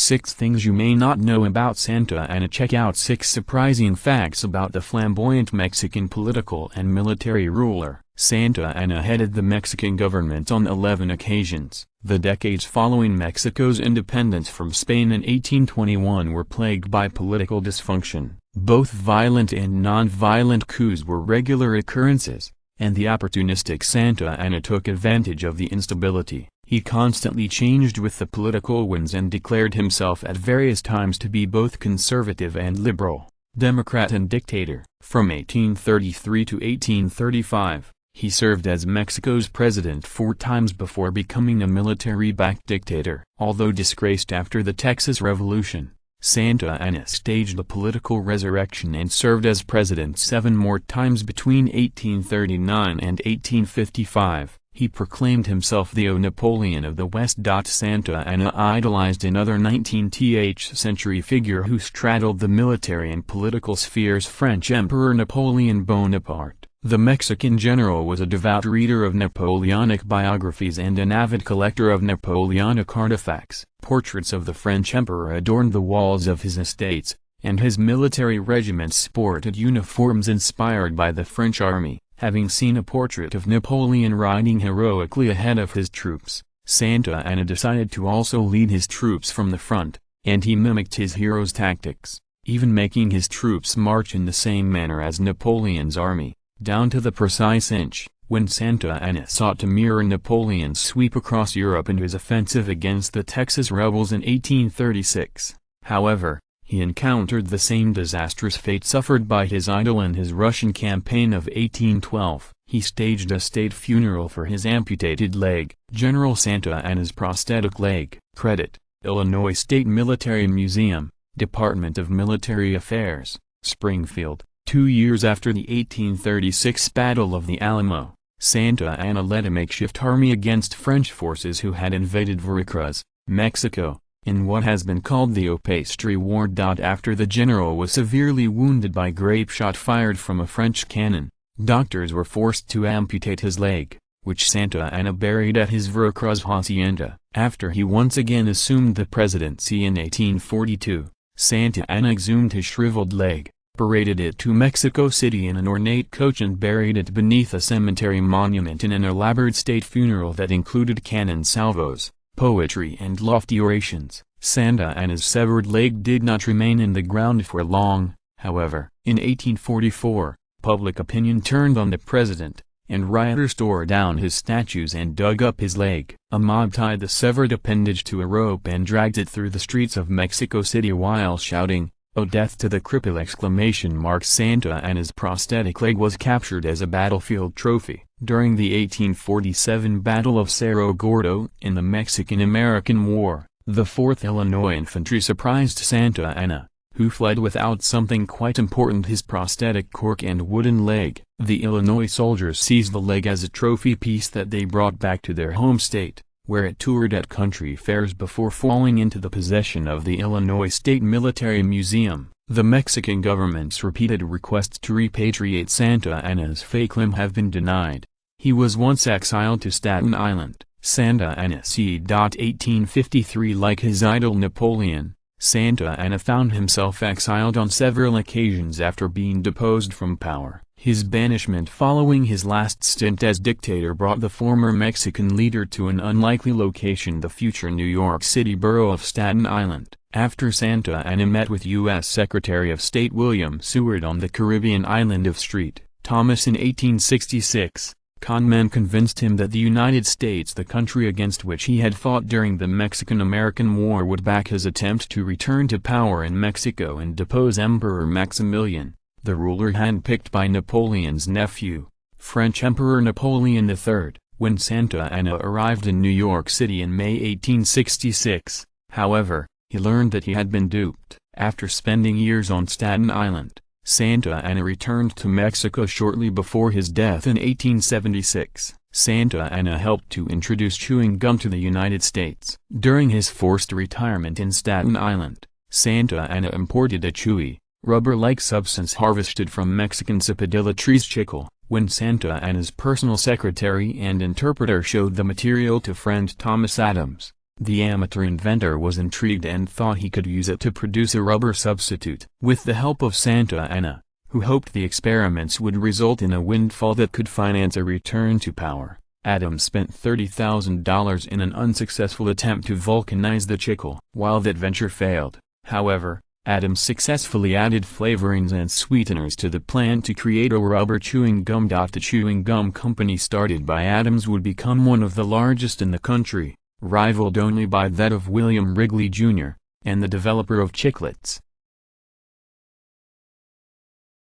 6 Things You May Not Know About Santa Anna. Check out 6 surprising facts about the flamboyant Mexican political and military ruler. Santa Anna headed the Mexican government on 11 occasions. The decades following Mexico's independence from Spain in 1821 were plagued by political dysfunction. Both violent and non-violent coups were regular occurrences, and the opportunistic Santa Anna took advantage of the instability. He constantly changed with the political winds and declared himself at various times to be both conservative and liberal, Democrat and dictator. From 1833 to 1835, he served as Mexico's president 4 times before becoming a military-backed dictator. Although disgraced after the Texas Revolution, Santa Anna staged a political resurrection and served as president 7 more times between 1839 and 1855. He proclaimed himself the Napoleon of the West. Santa Anna idolized another 19th century figure who straddled the military and political spheres: French Emperor Napoleon Bonaparte. The Mexican general was a devout reader of Napoleonic biographies and an avid collector of Napoleonic artifacts. Portraits of the French emperor adorned the walls of his estates, and his military regiments sported uniforms inspired by the French army. Having seen a portrait of Napoleon riding heroically ahead of his troops, Santa Anna decided to also lead his troops from the front, and he mimicked his hero's tactics, even making his troops march in the same manner as Napoleon's army, down to the precise inch. When Santa Anna sought to mirror Napoleon's sweep across Europe and his offensive against the Texas rebels in 1836, however, he encountered the same disastrous fate suffered by his idol in his Russian campaign of 1812. He staged a state funeral for his amputated leg. General Santa Anna's prosthetic leg. Credit: Illinois State Military Museum, Department of Military Affairs, Springfield. 2 years after the 1836 Battle of the Alamo, Santa Anna led a makeshift army against French forces who had invaded Veracruz, Mexico, in what has been called the Opastry War. After the general was severely wounded by grape shot fired from a French cannon, doctors were forced to amputate his leg, which Santa Anna buried at his Veracruz hacienda. After he once again assumed the presidency in 1842, Santa Anna exhumed his shriveled leg, paraded it to Mexico City in an ornate coach and buried it beneath a cemetery monument in an elaborate state funeral that included cannon salvos, poetry and lofty orations. Santa Anna's severed leg did not remain in the ground for long, however. In 1844, public opinion turned on the president, and rioters tore down his statues and dug up his leg. A mob tied the severed appendage to a rope and dragged it through the streets of Mexico City while shouting, "Oh, death to the cripple!" Santa Anna's prosthetic leg was captured as a battlefield trophy. During the 1847 Battle of Cerro Gordo in the Mexican-American War, the 4th Illinois Infantry surprised Santa Anna, who fled without something quite important: his prosthetic cork and wooden leg. The Illinois soldiers seized the leg as a trophy piece that they brought back to their home state, where it toured at country fairs before falling into the possession of the Illinois State Military Museum. The Mexican government's repeated requests to repatriate Santa Anna's fake limb have been denied. He was once exiled to Staten Island. Santa Anna c. 1853. Like his idol Napoleon, Santa Anna found himself exiled on several occasions after being deposed from power. His banishment following his last stint as dictator brought the former Mexican leader to an unlikely location: the future New York City borough of Staten Island. After Santa Anna met with U.S. Secretary of State William Seward on the Caribbean island of St. Thomas in 1866, conmen convinced him that the United States, the country against which he had fought during the Mexican-American War, would back his attempt to return to power in Mexico and depose Emperor Maximilian, the ruler handpicked by Napoleon's nephew, French Emperor Napoleon III. When Santa Anna arrived in New York City in May 1866, however, he learned that he had been duped. After spending years on Staten Island, Santa Anna returned to Mexico shortly before his death in 1876. Santa Anna helped to introduce chewing gum to the United States. During his forced retirement in Staten Island, Santa Anna imported a chewy, rubber-like substance harvested from Mexican sapodilla trees chicle. When Santa Anna's personal secretary and interpreter showed the material to friend Thomas Adams, The amateur inventor was intrigued and thought he could use it to produce a rubber substitute. With the help of Santa Anna, who hoped the experiments would result in a windfall that could finance a return to power, Adams spent $30,000 in an unsuccessful attempt to vulcanize the chicle. While that venture failed, however, Adams successfully added flavorings and sweeteners to the plant to create a rubber chewing gum. The chewing gum company started by Adams would become one of the largest in the country, rivaled only by that of William Wrigley Jr., and the developer of chiclets.